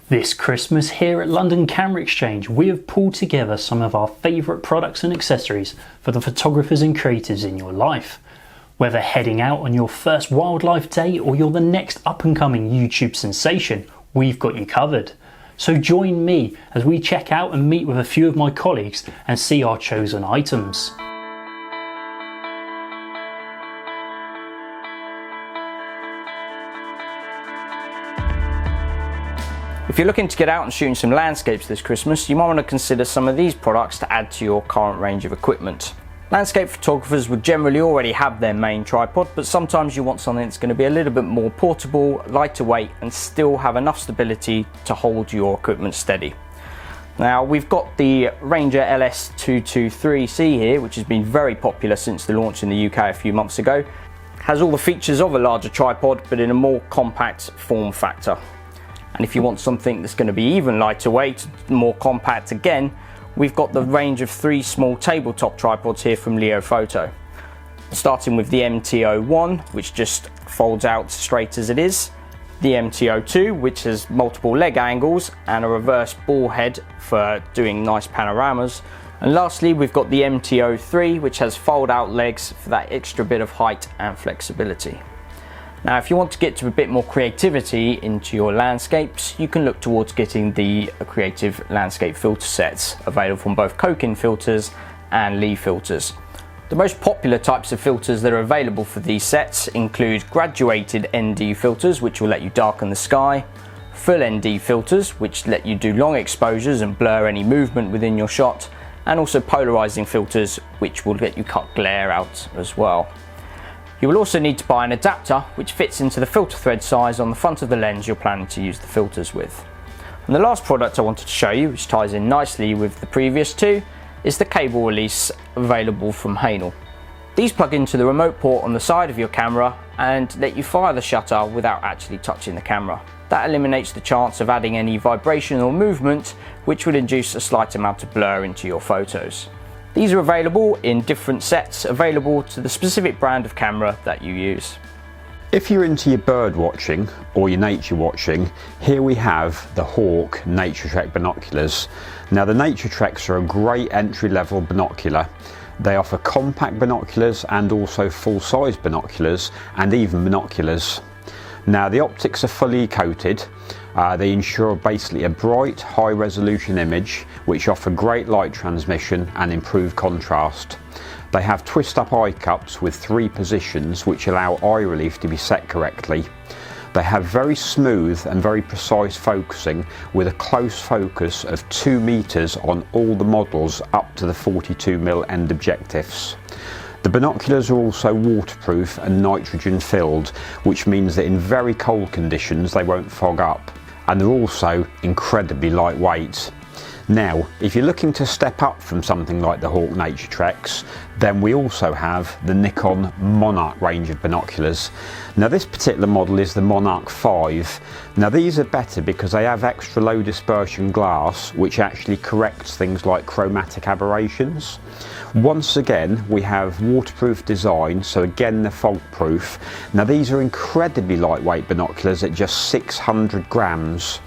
This Christmas here at London Camera Exchange, we have pulled together some of our favourite products and accessories for the photographers and creatives in your life. Whether heading out on your first wildlife day or you're the next up and coming YouTube sensation, we've got you covered. So join me as we check out and meet with a few of my colleagues and see our chosen items. If you're looking to get out and shooting some landscapes this Christmas, you might want to consider some of these products to add to your current range of equipment. Landscape photographers would generally already have their main tripod, but sometimes you want something that's going to be a little bit more portable, lighter weight, and still have enough stability to hold your equipment steady. Now we've got the Ranger LS223C here, which has been very popular since the launch in the UK a few months ago. Has all the features of a larger tripod, but in a more compact form factor. And if you want something that's going to be even lighter weight, more compact again, we've got the range of 3 small tabletop tripods here from Leo Photo. Starting with the MT01, which just folds out straight as it is. The MT02, which has multiple leg angles and a reverse ball head for doing nice panoramas. And lastly, we've got the MT03, which has fold out legs for that extra bit of height and flexibility. Now, if you want to get to a bit more creativity into your landscapes, you can look towards getting the creative landscape filter sets available from both Kokin filters and Lee filters. The most popular types of filters that are available for these sets include graduated ND filters, which will let you darken the sky, full ND filters, which let you do long exposures and blur any movement within your shot, and also polarizing filters, which will let you cut glare out as well. You will also need to buy an adapter which fits into the filter thread size on the front of the lens you're planning to use the filters with. And the last product I wanted to show you, which ties in nicely with the previous two, is the cable release available from Hainel. These plug into the remote port on the side of your camera and let you fire the shutter without actually touching the camera. That eliminates the chance of adding any vibration or movement, which would induce a slight amount of blur into your photos. These are available in different sets, available to the specific brand of camera that you use. If you're into your bird watching or your nature watching, here we have the Hawk Nature Trek binoculars. Now the Nature Treks are a great entry-level binocular. They offer compact binoculars and also full-size binoculars and even binoculars. Now the optics are fully coated. They ensure basically a bright, high-resolution image which offer great light transmission and improved contrast. They have twist-up eye cups with 3 positions which allow eye relief to be set correctly. They have very smooth and very precise focusing with a close focus of 2 meters on all the models up to the 42mm end objectives. The binoculars are also waterproof and nitrogen filled, which means that in very cold conditions they won't fog up. And they're also incredibly lightweight. Now, if you're looking to step up from something like the Hawk Nature Treks, then we also have the Nikon Monarch range of binoculars. Now this particular model is the Monarch 5. Now these are better because they have extra low dispersion glass, which actually corrects things like chromatic aberrations. Once again, we have waterproof design, so again they're fog proof. Now these are incredibly lightweight binoculars at just 600 grams.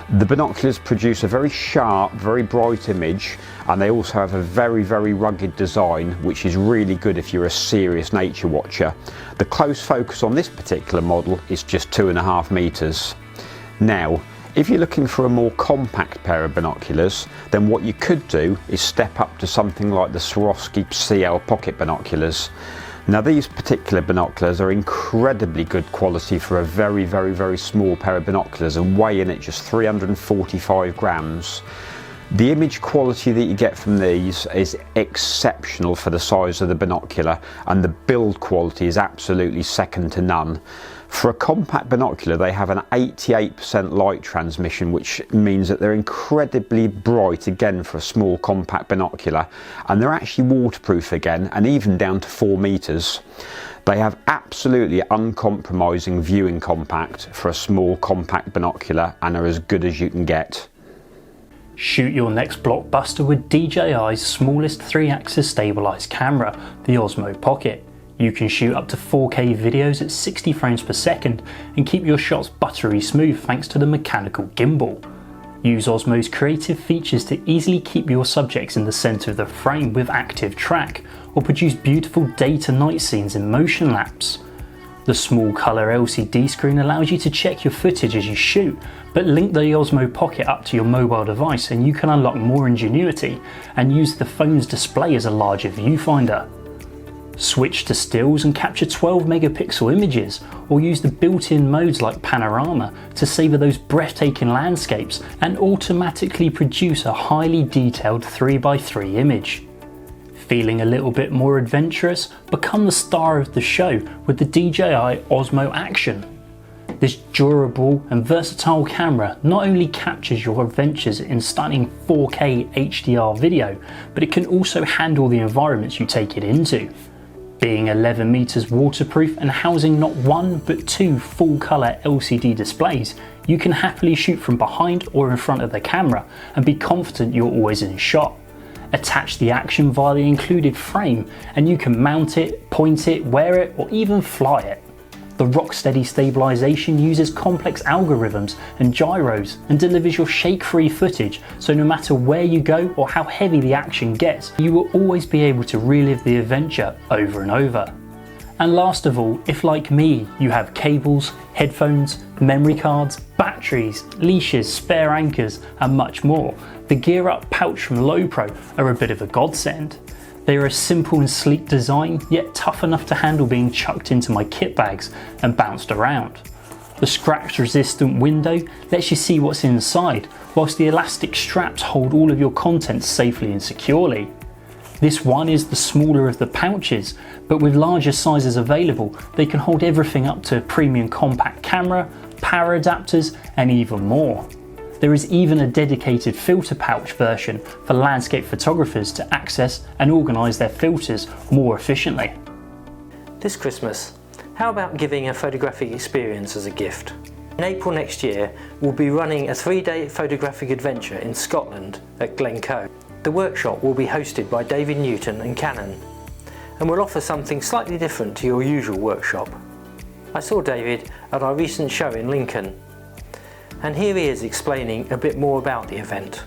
The binoculars produce a very sharp, very bright image, and they also have a very, very rugged design, which is really good if you're a serious nature watcher. The close focus on this particular model is just 2.5 meters. Now, if you're looking for a more compact pair of binoculars, then what you could do is step up to something like the Swarovski CL pocket binoculars. Now these particular binoculars are incredibly good quality for a very, very, very small pair of binoculars and weigh in at just 345 grams. The image quality that you get from these is exceptional for the size of the binocular, and the build quality is absolutely second to none. For a compact binocular, they have an 88% light transmission, which means that they're incredibly bright again for a small compact binocular, and they're actually waterproof again, and even down to 4 meters. They have absolutely uncompromising viewing compact for a small compact binocular and are as good as you can get. Shoot your next blockbuster with DJI's smallest 3-axis stabilised camera, the Osmo Pocket. You can shoot up to 4K videos at 60 frames per second and keep your shots buttery smooth thanks to the mechanical gimbal. Use Osmo's creative features to easily keep your subjects in the centre of the frame with active track, or produce beautiful day to night scenes in motion lapse. The small colour LCD screen allows you to check your footage as you shoot, but link the Osmo Pocket up to your mobile device and you can unlock more ingenuity and use the phone's display as a larger viewfinder. Switch to stills and capture 12 megapixel images, or use the built-in modes like panorama to savour those breathtaking landscapes and automatically produce a highly detailed 3x3 image. Feeling a little bit more adventurous? Become the star of the show with the DJI Osmo Action. This durable and versatile camera not only captures your adventures in stunning 4K HDR video, but it can also handle the environments you take it into. Being 11 meters waterproof and housing not one but two full colour LCD displays, you can happily shoot from behind or in front of the camera and be confident you're always in shot. Attach the Action via the included frame and you can mount it, point it, wear it or even fly it. The rock-steady stabilization uses complex algorithms and gyros and delivers your shake-free footage, so no matter where you go or how heavy the action gets, you will always be able to relive the adventure over and over. And last of all, if like me, you have cables, headphones, memory cards, batteries, leashes, spare anchors and much more, the Gear Up pouch from Lowepro are a bit of a godsend. They are a simple and sleek design, yet tough enough to handle being chucked into my kit bags and bounced around. The scratch resistant window lets you see what's inside, whilst the elastic straps hold all of your contents safely and securely. This one is the smaller of the pouches, but with larger sizes available, they can hold everything up to a premium compact camera, power adapters and even more. There is even a dedicated filter pouch version for landscape photographers to access and organise their filters more efficiently. This Christmas, how about giving a photographic experience as a gift? In April next year, we'll be running a 3-day photographic adventure in Scotland at Glencoe. The workshop will be hosted by David Newton and Canon, and will offer something slightly different to your usual workshop. I saw David at our recent show in Lincoln, and here he is explaining a bit more about the event.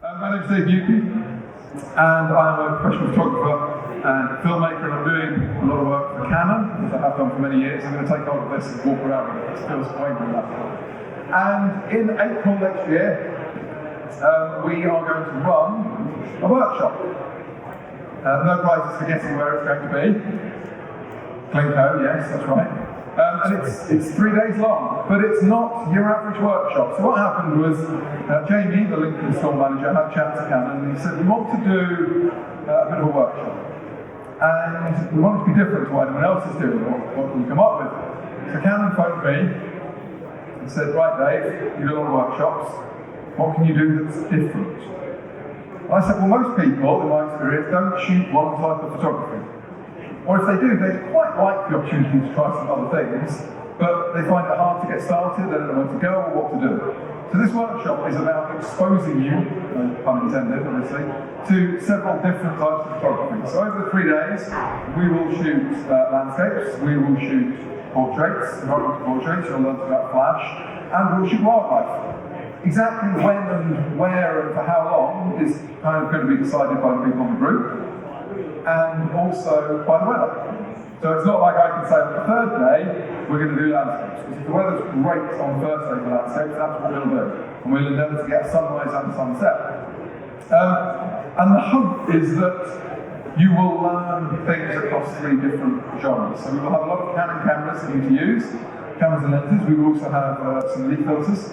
My name's Dave Newton, and I'm a professional photographer and filmmaker, and I'm doing a lot of work for Canon, as I have done for many years. I'm going to take hold of this and walk around with it. It feels quite good enough. And in April next year, we are going to run a workshop. No prizes for guessing where it's going to be. Glencoe, yes, that's right. And it's 3 days long, but it's not your average workshop. So what happened was Jamie, the Lincoln store manager, had a chat to Canon and he said, we want to do a bit of a workshop. And we want it to be different to what anyone else is doing. What can you come up with? So Canon phoned me and said, right Dave, you do a lot of workshops. What can you do that's different? I said, well, most people, in my experience, don't shoot one type of photography. Or if they do, they quite like the opportunity to try some other things, but they find it hard to get started, they don't know where to go or what to do. So this workshop is about exposing you, no pun intended obviously, to several different types of photography. So over the 3 days, we will shoot landscapes, we will shoot portraits, environmental portraits, you'll learn about flash, and we'll shoot wildlife. Exactly when and where and for how long is kind of going to be decided by the people on the group, and also by the weather. So it's not like I can say on the third day, we're going to do landscapes. If the weather's great on the first day for landscapes, that's what we'll do. And we'll endeavour to get a sunrise and a sunset. And the hope is that you will learn things across 3 different genres. So we will have a lot of Canon cameras for you to use, cameras and lenses. We will also have some leaf filters.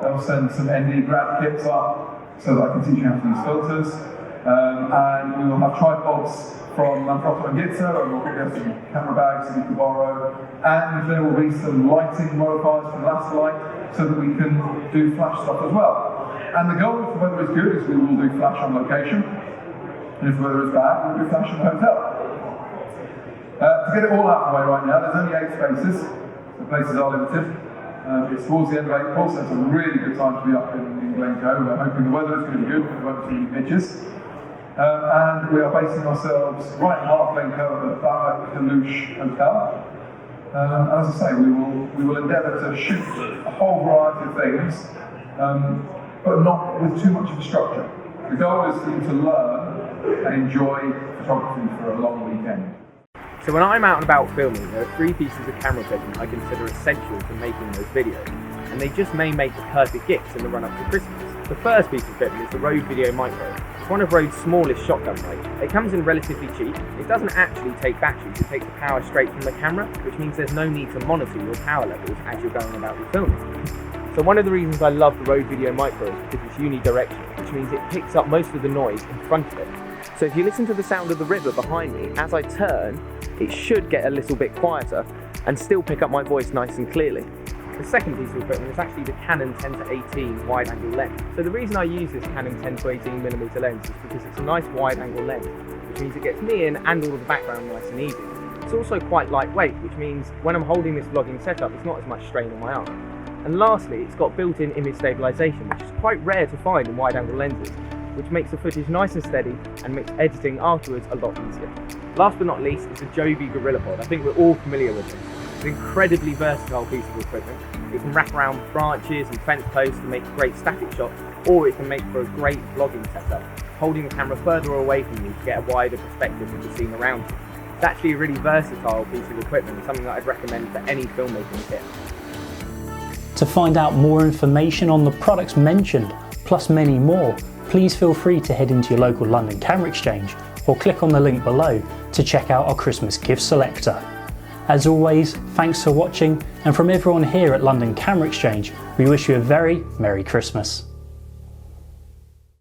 They'll send some ND grad kits up so that I can teach you how to use filters. And we will have tripods from Manfrotto and Gitzo, and we'll get some camera bags that you can borrow. And there will be some lighting modifiers from Light so that we can do flash stuff as well. And the goal, if the weather is good, is we will do flash on location. And if the weather is bad, we'll do flash in the hotel. To get it all out of the way right now, there's only 8 spaces. The places are limited. It's towards the end of April, so it's a really good time to be up in Glencoe. We're hoping the weather is going to be good, we won't see any pictures. And we are basing ourselves right in heart of Glencoe at the Binoculars Hotel. And as I say, we will endeavour to shoot a whole variety of things. but not with too much of a structure. The goal is for you to learn and enjoy photography for a long weekend. So when I'm out and about filming, there are 3 pieces of camera equipment I consider essential for making those videos, and they just may make the perfect gifts in the run up to Christmas. The first piece of equipment is the Rode Video Micro. It's one of Rode's smallest shotgun lights. It comes in relatively cheap. It doesn't actually take batteries, it takes the power straight from the camera, which means there's no need to monitor your power levels as you're going about your filming. So one of the reasons I love the Rode Video Micro is because it's unidirectional, which means it picks up most of the noise in front of it. So if you listen to the sound of the river behind me, as I turn, it should get a little bit quieter and still pick up my voice nice and clearly. The second piece of equipment is actually the Canon 10-18 wide-angle lens. So the reason I use this Canon 10-18mm lens is because it's a nice wide-angle lens, which means it gets me in and all of the background nice and easy. It's also quite lightweight, which means when I'm holding this vlogging setup, it's not as much strain on my arm. And lastly, it's got built-in image stabilization, which is quite rare to find in wide-angle lenses, which makes the footage nice and steady and makes editing afterwards a lot easier. Last but not least is the Joby GorillaPod. I think we're all familiar with it. It's an incredibly versatile piece of equipment. It can wrap around branches and fence posts to make great static shots, or it can make for a great vlogging setup, holding the camera further away from you to get a wider perspective of the scene around you. It's actually a really versatile piece of equipment, something that I'd recommend for any filmmaking kit. To find out more information on the products mentioned, plus many more, please feel free to head into your local London Camera Exchange or click on the link below to check out our Christmas gift selector. As always, thanks for watching, and from everyone here at London Camera Exchange, we wish you a very Merry Christmas.